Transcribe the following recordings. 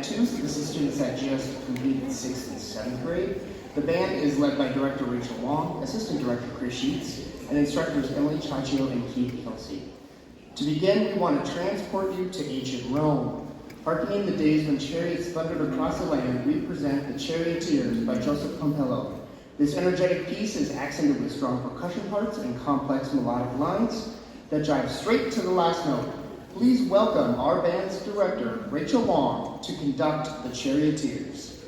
2, so this is students that just completed 6th and 7th grade. The band is led by Director Rachel Long, Assistant Director Chris Sheets, and instructors Emily Chaccio and Keith Kelsey. To begin, we want to transport you to ancient Rome. Harkening the days when chariots thundered across the land, we present The Charioteers by Joseph Pompello. This energetic piece is accented with strong percussion parts and complex melodic lines that drive straight to the last note. Please welcome our band's director, Rachel Long, to conduct The Charioteers.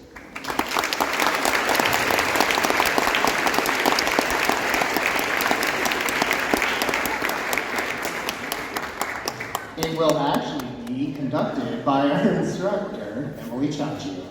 It will actually be conducted by our instructor, Emily Chaccio.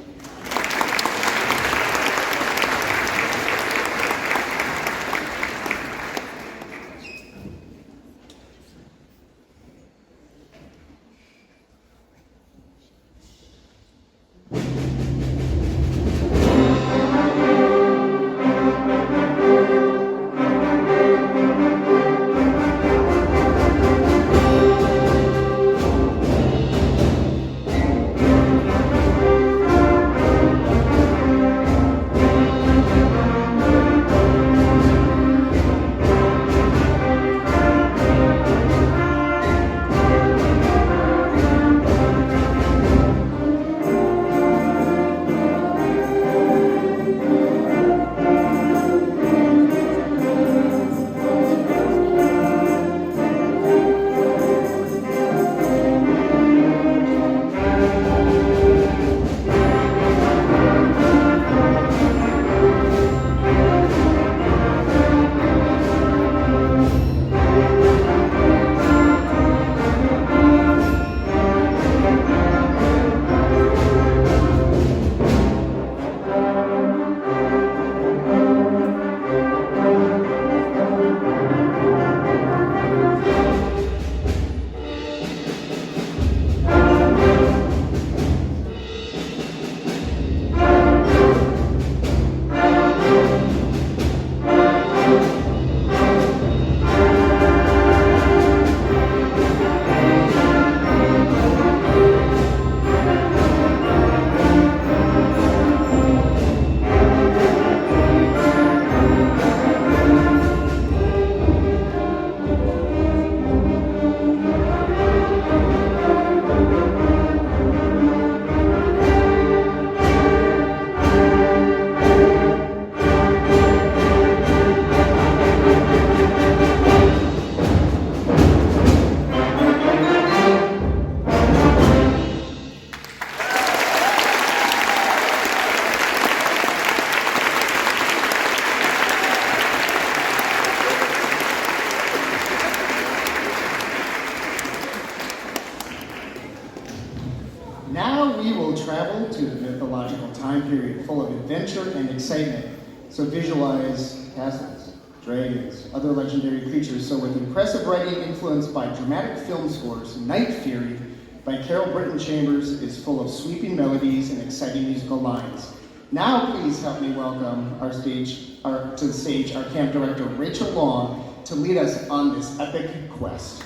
Now we will travel to the mythological time period full of adventure and excitement. So visualize castles, dragons, other legendary creatures. So with impressive writing influenced by dramatic film scores, Night Fury by Carol Britton Chambers is full of sweeping melodies and exciting musical lines. Now please help me welcome to the stage our camp director, Rachel Long, to lead us on this epic quest.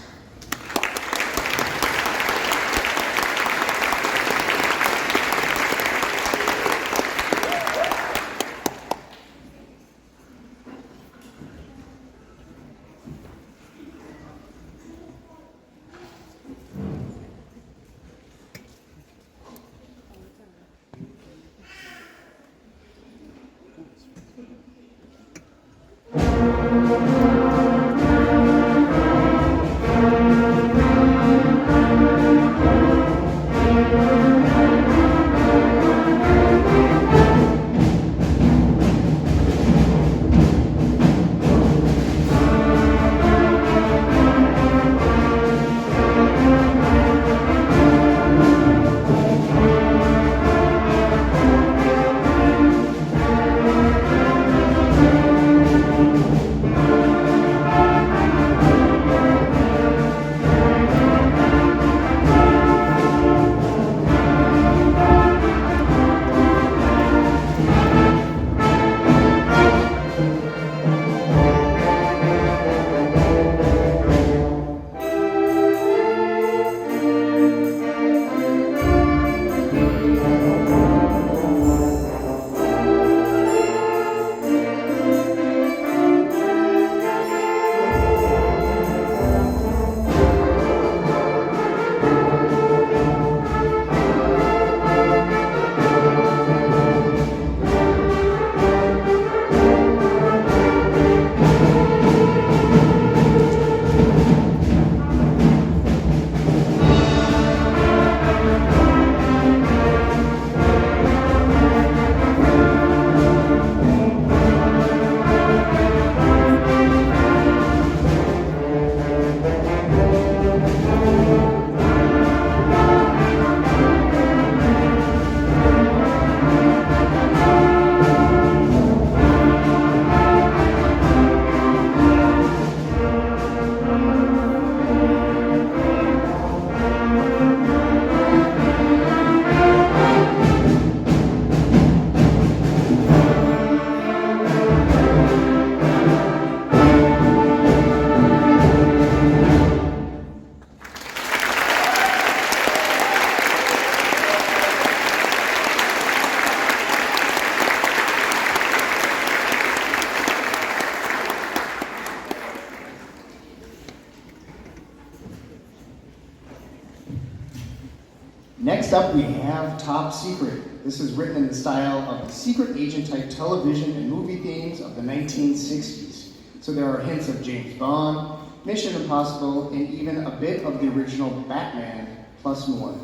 Next up, we have Top Secret. This is written in the style of the secret agent type television and movie themes of the 1960s. So there are hints of James Bond, Mission Impossible, and even a bit of the original Batman, plus more.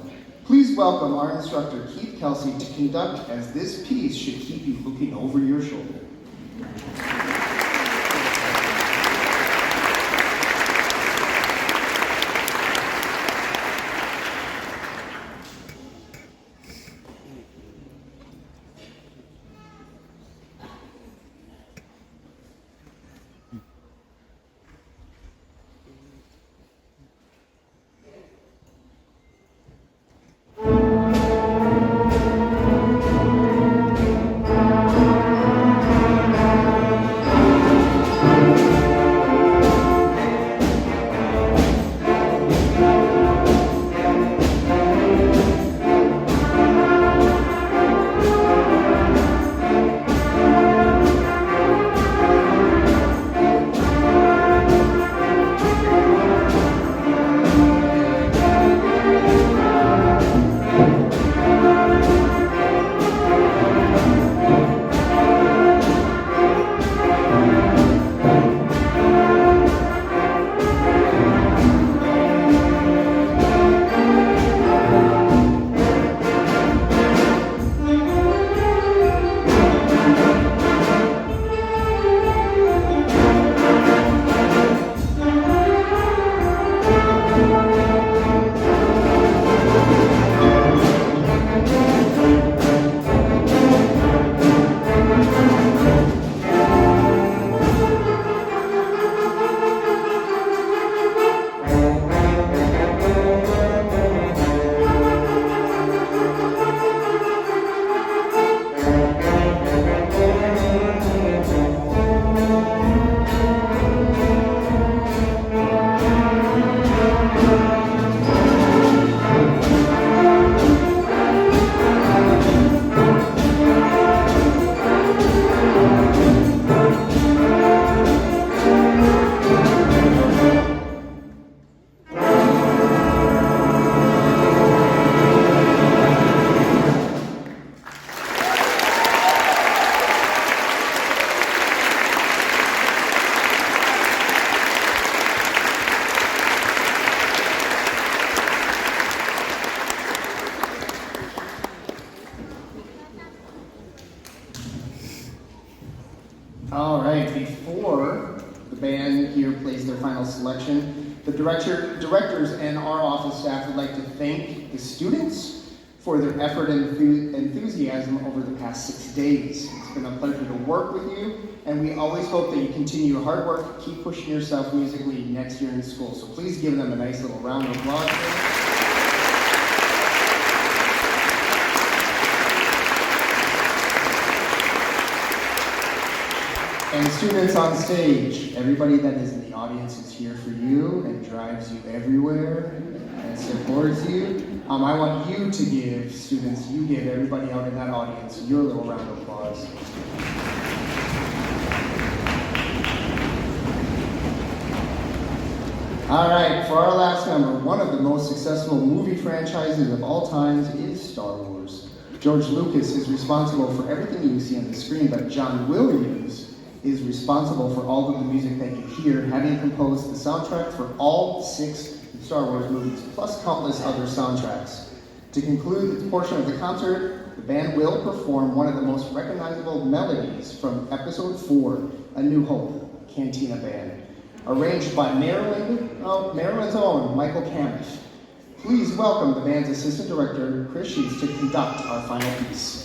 Please welcome our instructor, Keith Kelsey, to conduct, as this piece should keep you looking over your shoulder. All right, before the band here plays their final selection, the directors and our office staff would like to thank the students for their effort and enthusiasm over the past 6 days. It's been a pleasure to work with you, and we always hope that you continue your hard work, keep pushing yourself musically next year in school. So please give them a nice little round of applause. And students on stage, everybody that is in the audience is here for you and drives you everywhere and supports you. I want you to give students, you give everybody out in that audience your little round of applause. All right, for our last number, one of the most successful movie franchises of all times is Star Wars. George Lucas is responsible for everything you see on the screen, but John Williams is responsible for all of the music that you hear, having composed the soundtrack for all 6 Star Wars movies, plus countless other soundtracks. To conclude this portion of the concert, the band will perform one of the most recognizable melodies from Episode 4, A New Hope, Cantina Band, arranged by Maryland's own Michael Camiff. Please welcome the band's assistant director, Chris Sheets, to conduct our final piece.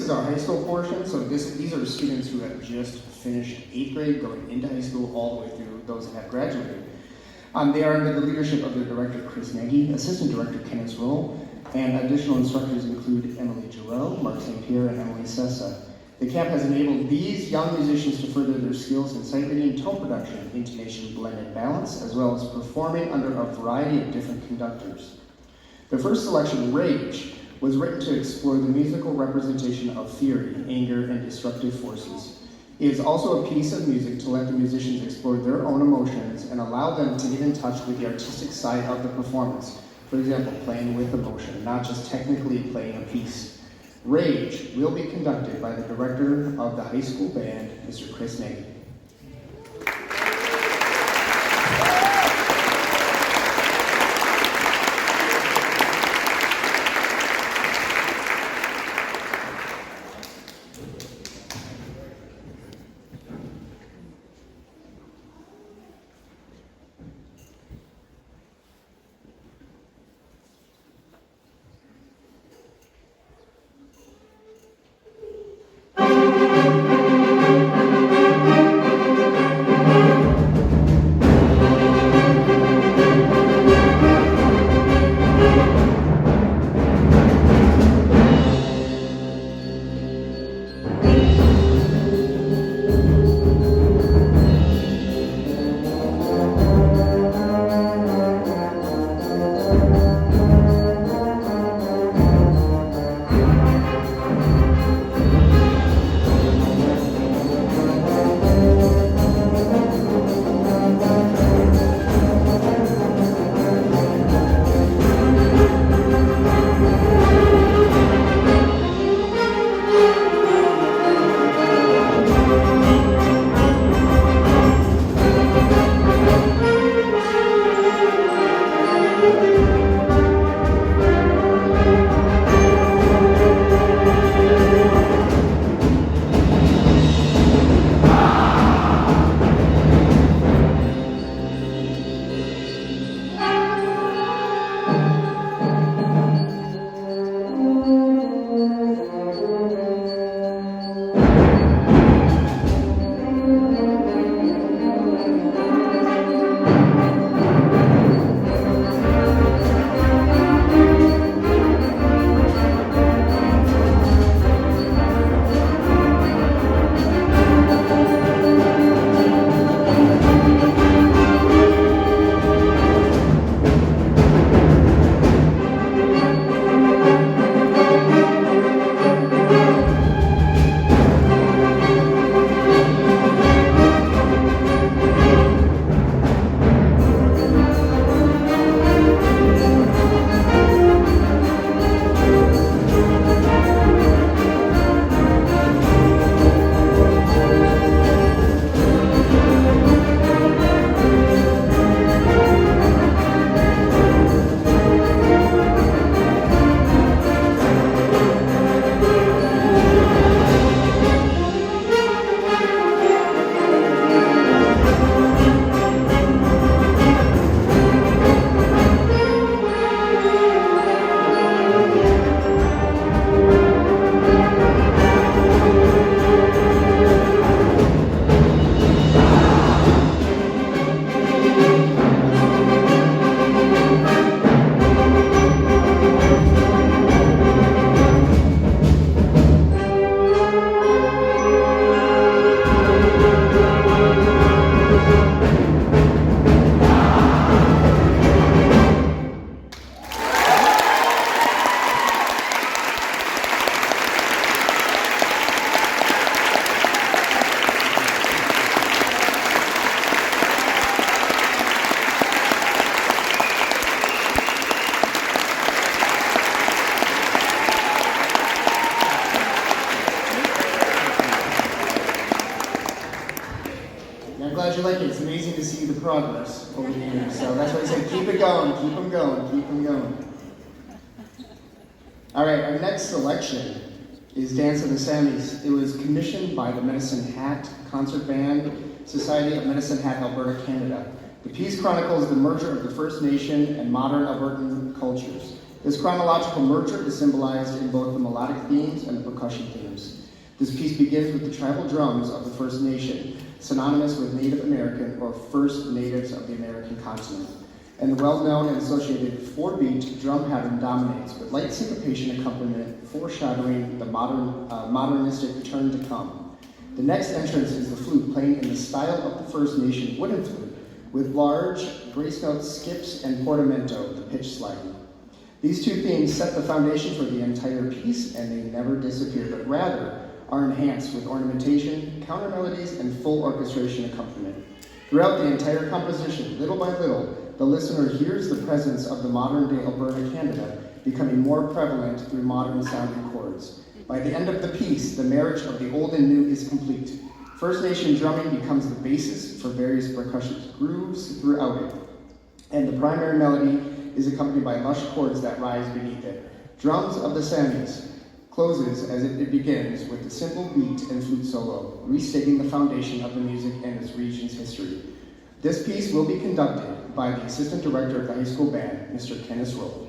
is our high school portion. So these are students who have just finished 8th grade, going into high school, all the way through those that have graduated. They are under the leadership of their director, Chris Nagy, assistant director, Kenneth Roll, and additional instructors include Emily Giroux, Mark St. Pierre, and Emily Sessa. The camp has enabled these young musicians to further their skills in sight reading, tone production, intonation, blend, and balance, as well as performing under a variety of different conductors. The first selection, Rage, was written to explore the musical representation of fury, anger, and destructive forces. It is also a piece of music to let the musicians explore their own emotions and allow them to get in touch with the artistic side of the performance. For example, playing with emotion, not just technically playing a piece. Rage will be conducted by the director of the high school band, Mr. Chris Nagy. glad you like it. It's amazing to see the progress over the years. So that's why I said keep it going, keep them going, keep them going. All right, our next selection is Dance of the Samis. It was commissioned by the Medicine Hat Concert Band Society of Medicine Hat, Alberta, Canada. The piece chronicles the merger of the First Nation and modern Albertan cultures. This chronological merger is symbolized in both the melodic themes and the percussion themes. This piece begins with the tribal drums of the First Nation, synonymous with Native American or First Natives of the American continent. And the well-known and associated 4-beat drum pattern dominates, with light syncopation accompaniment foreshadowing the modernistic turn to come. The next entrance is the flute, playing in the style of the First Nation wooden flute, with large grace notes, skips, and portamento, the pitch sliding. These two themes set the foundation for the entire piece, and they never disappear, but rather are enhanced with ornamentation, counter melodies, and full orchestration accompaniment. Throughout the entire composition, little by little, the listener hears the presence of the modern-day Alberta, Canada, becoming more prevalent through modern-sounding chords. By the end of the piece, the marriage of the old and new is complete. First Nation drumming becomes the basis for various percussion grooves throughout it, and the primary melody is accompanied by lush chords that rise beneath it. Drums of the Samis closes as it begins with a simple beat and flute solo, restating the foundation of the music and its region's history. This piece will be conducted by the Assistant Director of the High School Band, Mr. Kenneth Rowe.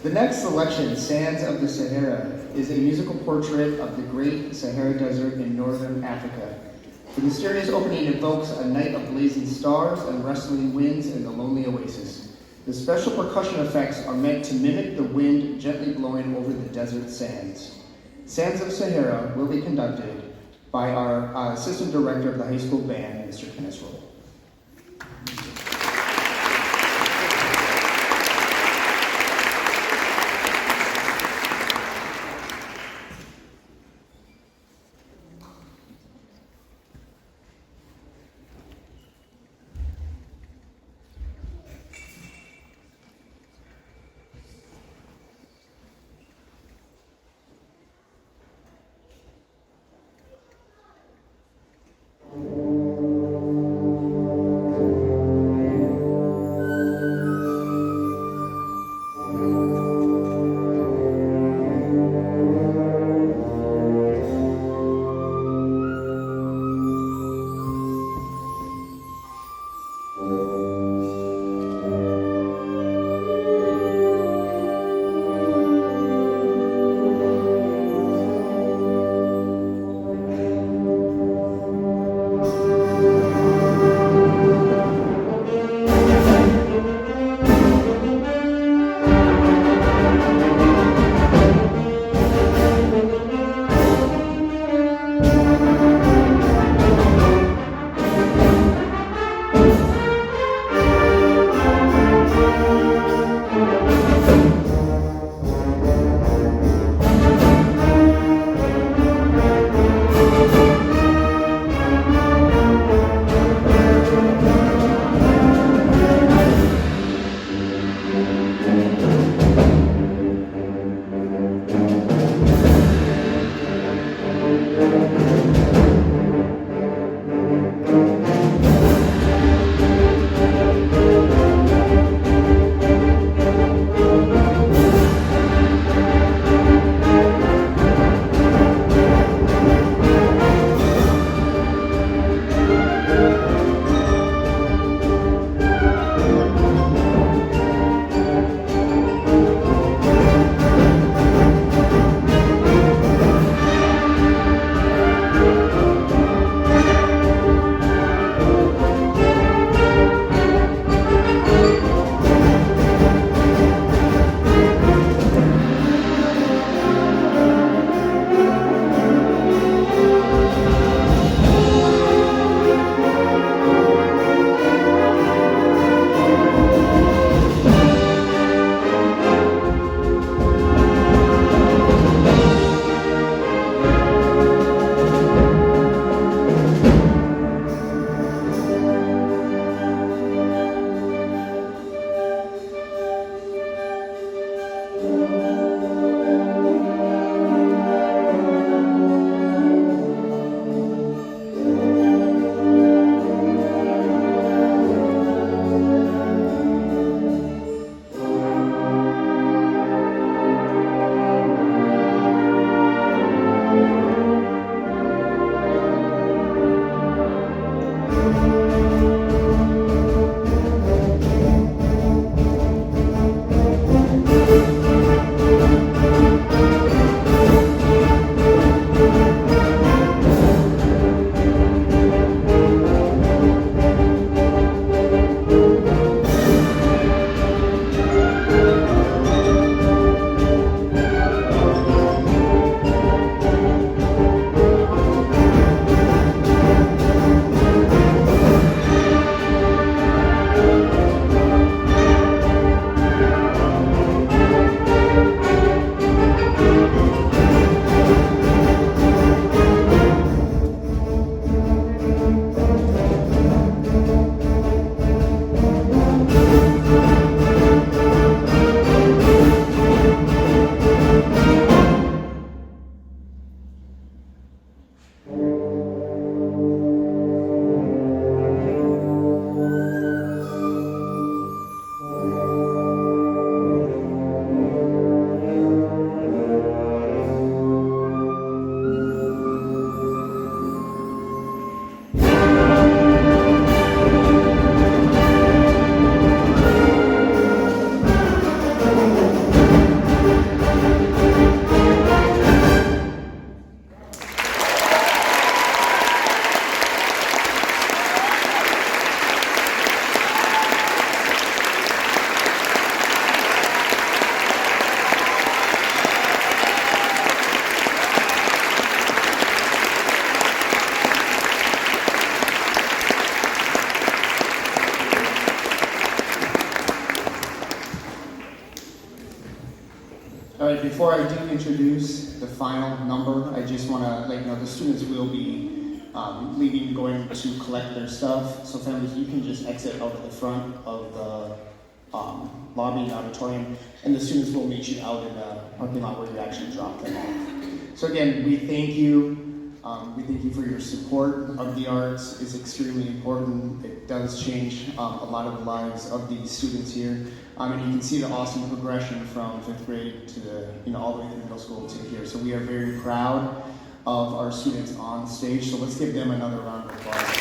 The next selection, Sands of the Sahara, is a musical portrait of the Great Sahara Desert in northern Africa. The mysterious opening evokes a night of blazing stars and rustling winds in the lonely oasis. The special percussion effects are meant to mimic the wind gently blowing over the desert sands. Sands of Sahara will be conducted by our Assistant Director of the High School Band, Mr. Kenneth Roll. All right, before I do introduce the final number, I just want to let you know the students will be leaving, going to collect their stuff. So families, you can just exit out of the front of the lobby and auditorium, and the students will meet you out in the parking lot where you actually drop them off. So again, we thank you. We thank you for your support of the arts. It's extremely important. It does change a lot of the lives of these students here. And you can see the awesome progression from 5th grade to all the way through middle school to here. So we are very proud of our students on stage. So let's give them another round of applause.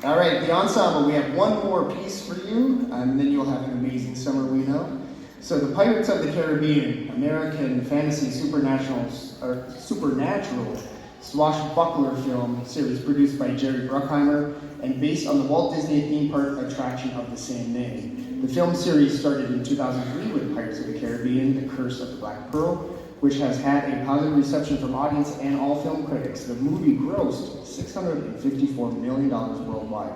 All right, the ensemble, we have one more piece for you, and then you'll have an amazing summer, we know. So the Pirates of the Caribbean, American fantasy supernatural swashbuckler film series produced by Jerry Bruckheimer and based on the Walt Disney theme park attraction of the same name. The film series started in 2003 with Pirates of the Caribbean, The Curse of the Black Pearl, which has had a positive reception from audience and all film critics. The movie grossed $654 million worldwide.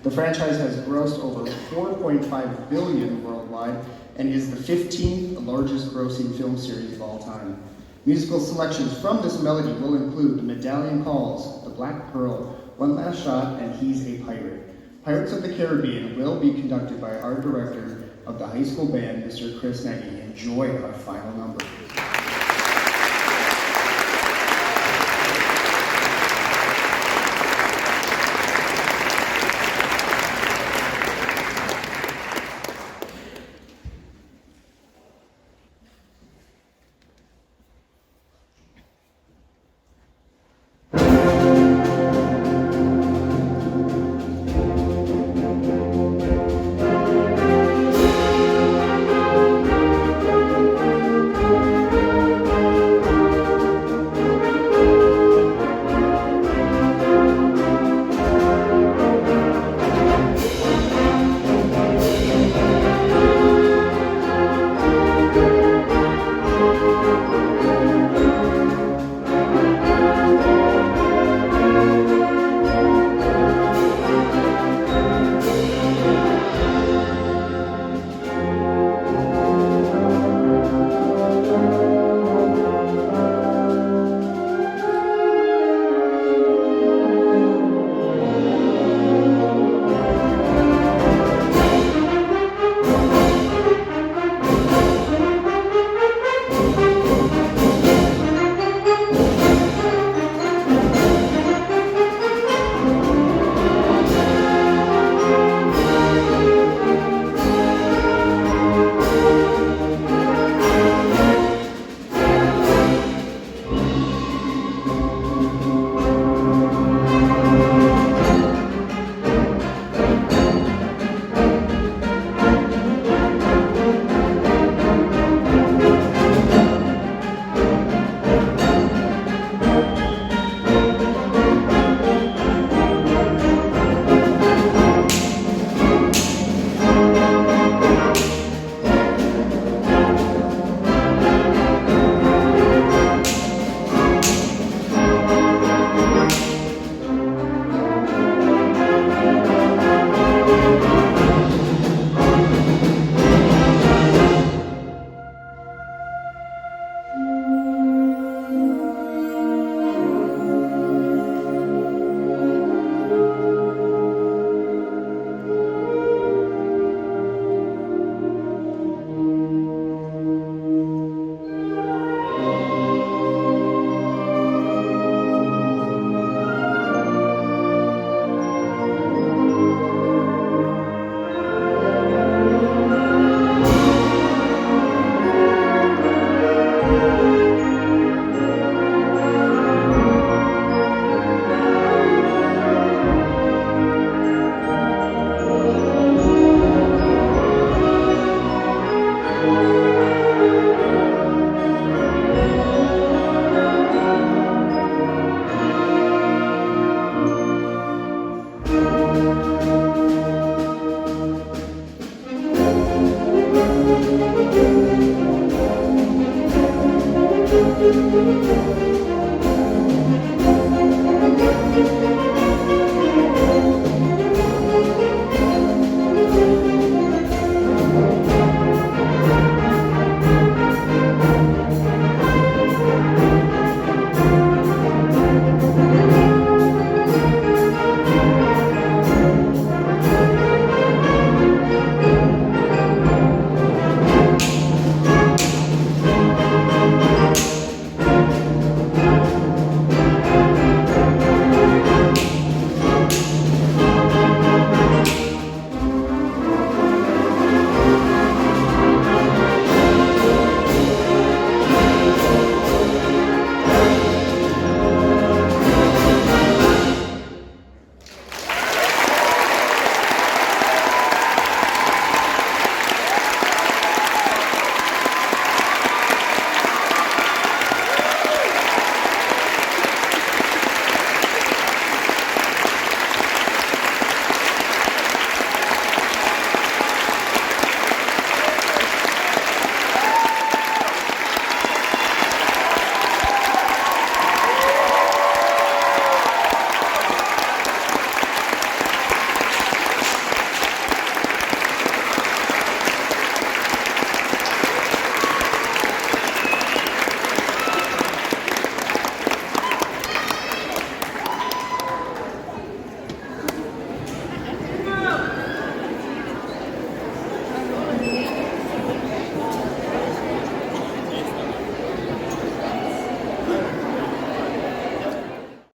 The franchise has grossed over $4.5 billion worldwide and is the 15th largest grossing film series of all time. Musical selections from this melody will include The Medallion Calls, The Black Pearl, One Last Shot, and He's a Pirate. Pirates of the Caribbean will be conducted by our director of the high school band, Mr. Chris Nagy. Enjoy our final number.